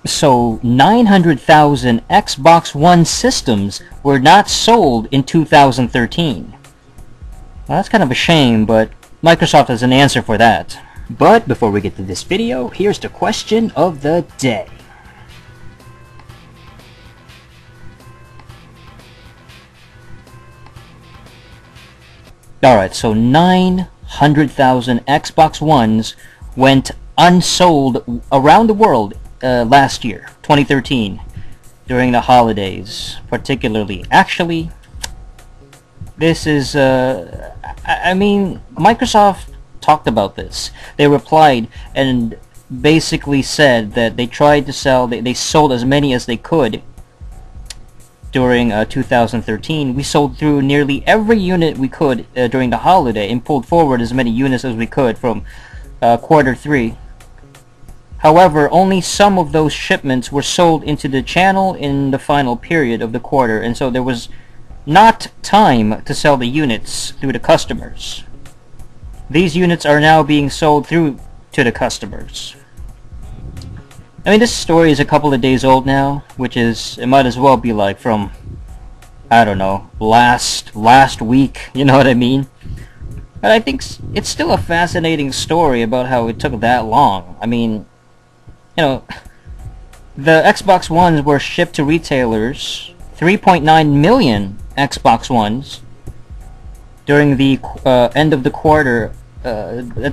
So 900,000 Xbox One systems were not sold in 2013. Well, that's kind of a shame, but Microsoft has an answer for that. But before we get to this video, here's the question of the day. Alright, so 900,000 Xbox Ones went unsold around the world last year, 2013, during the holidays, particularly. Actually, this is, I mean, Microsoft talked about this. They replied and basically said that they tried to sell, they sold as many as they could during 2013. We sold through nearly every unit we could during the holiday and pulled forward as many units as we could from quarter 3. However, only some of those shipments were sold into the channel in the final period of the quarter, and so there was not time to sell the units through the customers. These units are now being sold through to the customers. I mean, this story is a couple of days old now, which is, it might as well be like from, I don't know, last week, you know what I mean? But I think it's still a fascinating story about how it took that long. I mean, you know, the Xbox Ones were shipped to retailers, 3.9 million Xbox Ones, during the end of the quarter,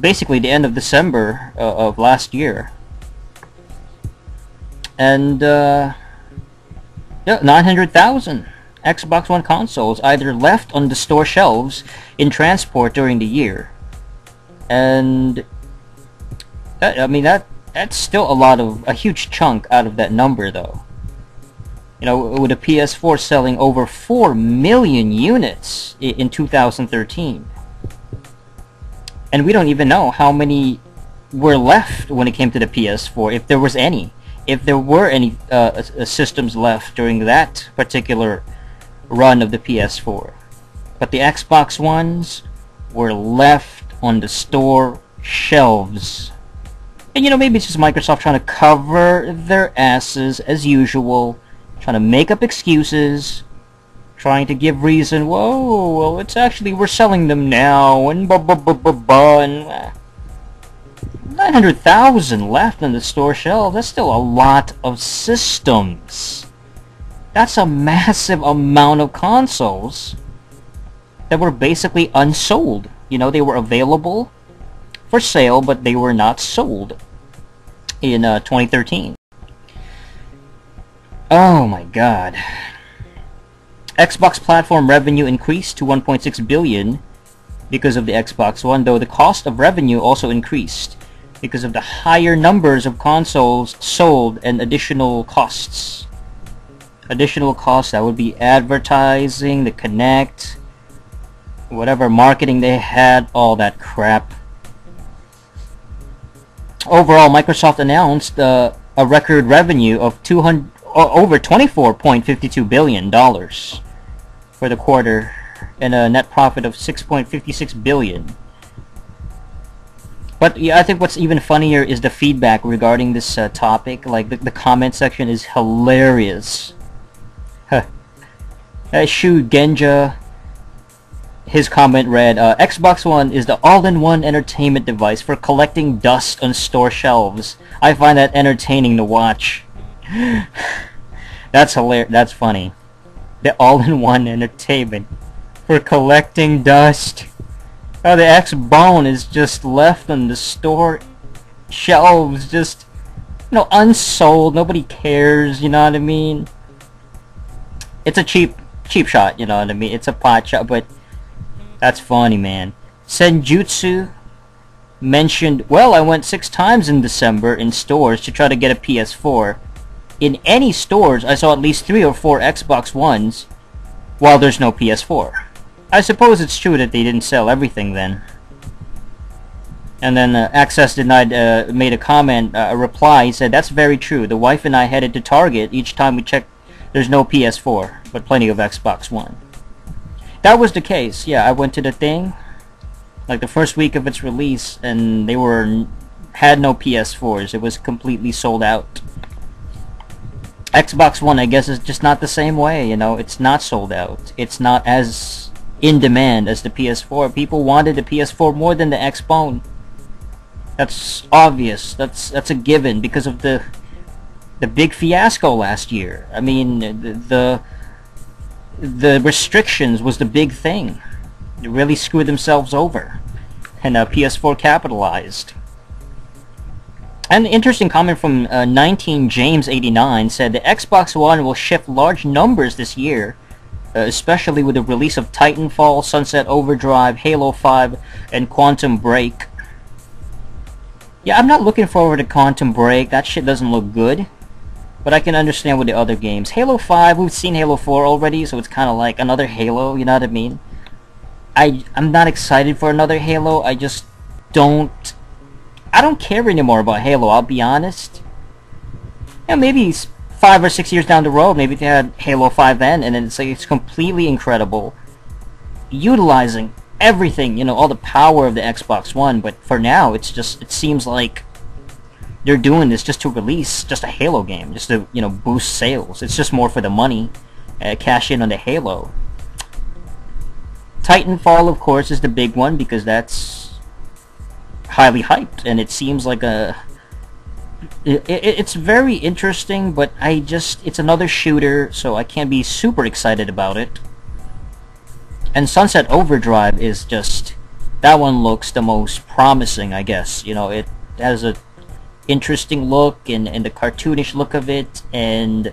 basically the end of December of last year. And, yeah, 900,000 Xbox One consoles either left on the store shelves in transport during the year. And, I mean, that's still a huge chunk out of that number, though. You know, with a PS4 selling over 4 million units in 2013. And we don't even know how many were left when it came to the PS4, if there was any. If there were any systems left during that particular run of the PS4. But the Xbox Ones were left on the store shelves. And you know, maybe it's just Microsoft trying to cover their asses as usual, trying to make up excuses, trying to give reason, whoa, well, it's actually, we're selling them now, and and 900,000 left on the store shelf. That's still a lot of systems. That's a massive amount of consoles that were basically unsold. You know, they were available for sale, but they were not sold in 2013. Oh my god. Xbox platform revenue increased to 1.6 billion because of the Xbox One, though the cost of revenue also increased because of the higher numbers of consoles sold and additional costs. Additional costs, that would be advertising, the Connect, whatever marketing they had, all that crap. Overall, Microsoft announced a record revenue of over $24.52 billion for the quarter and a net profit of $6.56 billion. But yeah, I think what's even funnier is the feedback regarding this topic. Like, the comment section is hilarious. Shu Genja, his comment read, Xbox One is the all-in-one entertainment device for collecting dust on store shelves. I find that entertaining to watch. That's hilarious. That's funny. The all-in-one entertainment for collecting dust. Oh, the X-Bone is just left on the store shelves, just, you know, unsold. Nobody cares, you know what I mean? It's a cheap shot, you know what I mean? It's a pot shot, but that's funny, man. Senjutsu mentioned, well, I went 6 times in December in stores to try to get a PS4. In any stores, I saw at least 3 or 4 Xbox Ones, while there's no PS4. I suppose it's true that they didn't sell everything then. And then Access Denied made a comment, a reply. He said, that's very true. The wife and I headed to Target each time we checked. There's no PS4, but plenty of Xbox One. That was the case. Yeah, I went to the thing, like the first week of its release, and they had no PS4s. It was completely sold out. Xbox One, I guess, is just not the same way. You know, it's not sold out. It's not as in demand as the PS4. People wanted the PS4 more than the Xbone. That's obvious. That's a given because of the big fiasco last year. I mean, the restrictions was the big thing. They really screwed themselves over, and PS4 capitalized. An interesting comment from 19James89 said the Xbox One will shift large numbers this year, especially with the release of Titanfall, Sunset Overdrive, Halo 5, and Quantum Break. Yeah, I'm not looking forward to Quantum Break. That shit doesn't look good. But I can understand with the other games. Halo 5, we've seen Halo 4 already, so it's kind of like another Halo, you know what I mean? I'm not excited for another Halo. I just don't care anymore about Halo, I'll be honest. Yeah, maybe 5 or 6 years down the road, maybe they had Halo 5 then, and then it's like it's completely incredible, utilizing everything, you know, all the power of the Xbox One. But for now, it seems like they're doing this just to release just a Halo game, just to, you know, boost sales. It's just more for the money, cash in on the Halo. Titanfall, of course, is the big one because that's highly hyped, and it seems like it's very interesting, but it's another shooter, so I can't be super excited about it. And Sunset Overdrive is just, that one looks the most promising, I guess. You know, it has a interesting look and the cartoonish look of it, and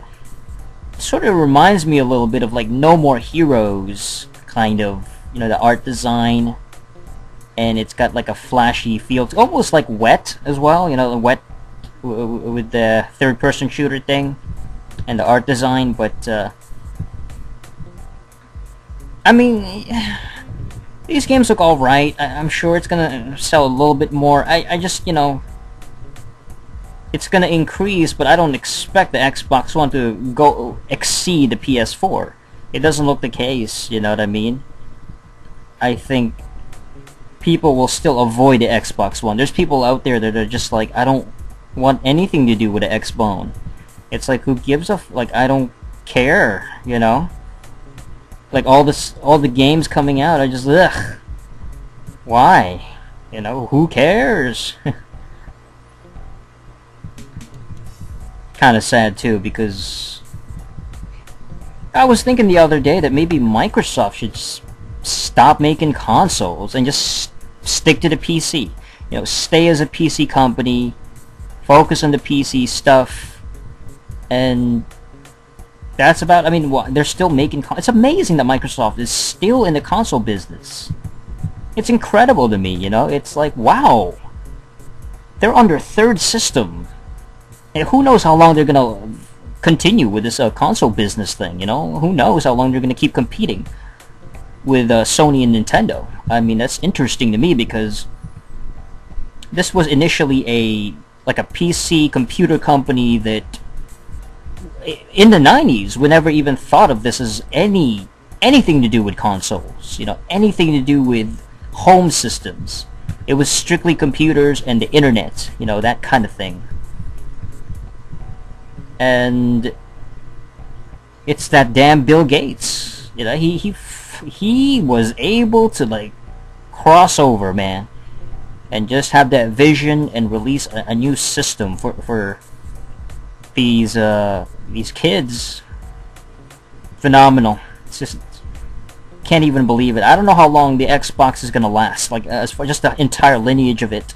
sort of reminds me a little bit of like No More Heroes, kind of, you know, the art design, and it's got like a flashy feel. It's almost like Wet as well, you know, the Wet with the third-person shooter thing and the art design. But I mean, these games look alright. I'm sure it's gonna sell a little bit more. I just, you know, it's gonna increase, but I don't expect the Xbox One to go exceed the PS4. It doesn't look the case, you know what I mean? I think people will still avoid the Xbox One. There's people out there that are just like, I don't want anything to do with the Xbone. It's like, who gives a like, I don't care, you know? Like all the games coming out, I just, ugh. Why? You know, who cares? Kind of sad too, because I was thinking the other day that maybe Microsoft should stop making consoles and just stick to the PC. You know, stay as a PC company, focus on the PC stuff, and that's about. I mean, they're still making. It's amazing that Microsoft is still in the console business. It's incredible to me. You know, it's like, wow, they're on their third system, and who knows how long they're gonna continue with this console business thing. You know, who knows how long they're gonna keep competing with Sony and Nintendo. I mean, that's interesting to me because this was initially a PC computer company that in the 90s we never even thought of this as anything to do with consoles, you know, anything to do with home systems. It was strictly computers and the internet, you know, that kind of thing. And it's that damn Bill Gates, you know, he was able to like cross over, man, and just have that vision and release a new system for these kids. Phenomenal. It's just, can't even believe it. I don't know how long the Xbox is gonna last, like as far just the entire lineage of it,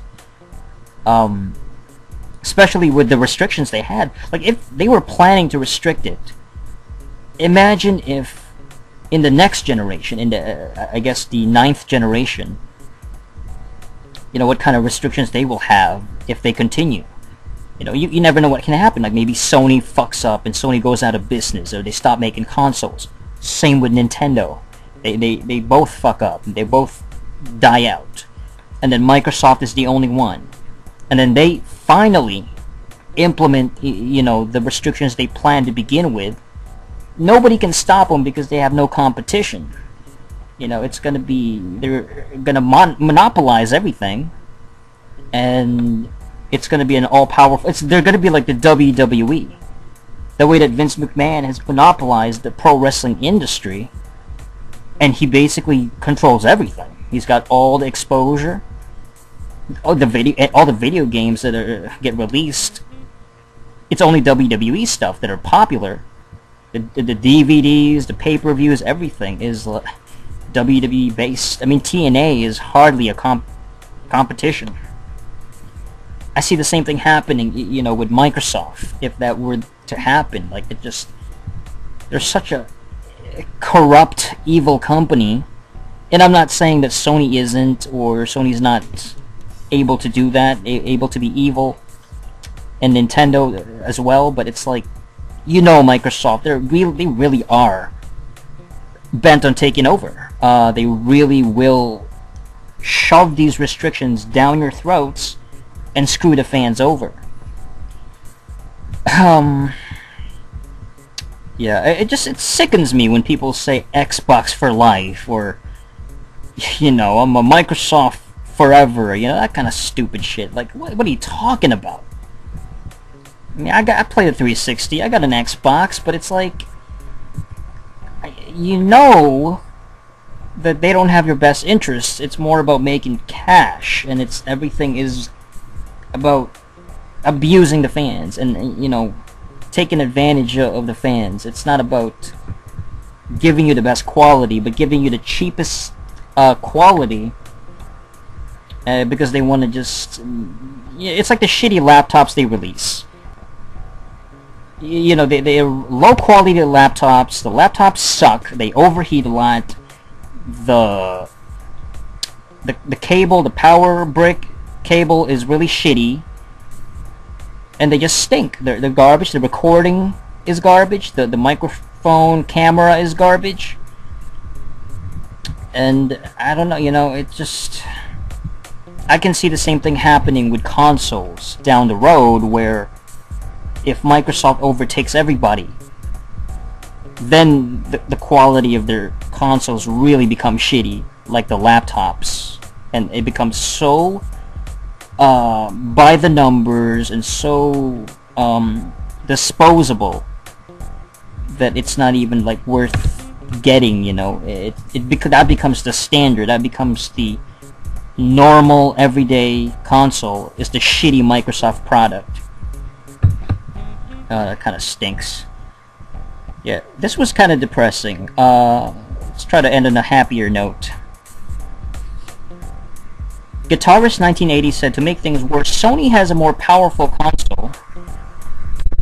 especially with the restrictions they had. Like, if they were planning to restrict it, imagine if in the next generation, in the I guess the 9th generation, you know, what kind of restrictions they will have if they continue. You know, you never know what can happen. Like, maybe Sony fucks up and Sony goes out of business, or they stop making consoles. Same with Nintendo. They both fuck up. They both die out. And then Microsoft is the only one. And then they finally implement, you know, the restrictions they planned to begin with. Nobody can stop them because they have no competition. You know, it's gonna be, they're gonna monopolize everything, and it's gonna be an all-powerful. They're gonna be like the WWE. the way that Vince McMahon has monopolized the pro wrestling industry, and he basically controls everything. He's got all the exposure, all the video games that get released. It's only WWE stuff that are popular. The DVDs, the pay-per-views, everything is WWE based. I mean, TNA is hardly a competition. I see the same thing happening, you know, with Microsoft. If that were to happen, like, they're such a corrupt, evil company. And I'm not saying that Sony isn't, or Sony's not able to do that, able to be evil, and Nintendo as well. But it's like, you know, Microsoft, they really are bent on taking over. They really will shove these restrictions down your throats and screw the fans over. Yeah, it sickens me when people say Xbox for life, or, you know, I'm a Microsoft forever, you know, that kind of stupid shit. Like, what are you talking about? I mean, I played a 360, I got an Xbox, but it's like, you know that they don't have your best interests. It's more about making cash, and everything is about abusing the fans and, you know, taking advantage of the fans. It's not about giving you the best quality, but giving you the cheapest quality, because they want to just... It's like the shitty laptops they release. You know, they're low quality laptops. The laptops suck. They overheat a lot. The cable, the power brick cable is really shitty, and they just stink. They're garbage. The recording is garbage. The microphone camera is garbage. And I don't know, you know, it just... I can see the same thing happening with consoles down the road, where if Microsoft overtakes everybody, then the quality of their consoles really becomes shitty, like the laptops, and it becomes so by the numbers and so disposable that it's not even like worth getting, you know. That becomes the standard. That becomes the normal everyday console, is the shitty Microsoft product. That kind of stinks. Yeah, this was kind of depressing. Let's try to end on a happier note. Guitarist 1980 said, to make things worse, Sony has a more powerful console.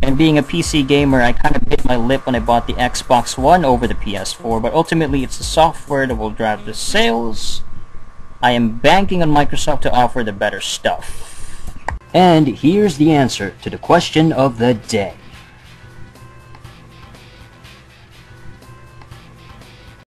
And being a PC gamer, I kind of bit my lip when I bought the Xbox One over the PS4, but ultimately it's the software that will drive the sales. I am banking on Microsoft to offer the better stuff. And here's the answer to the question of the day.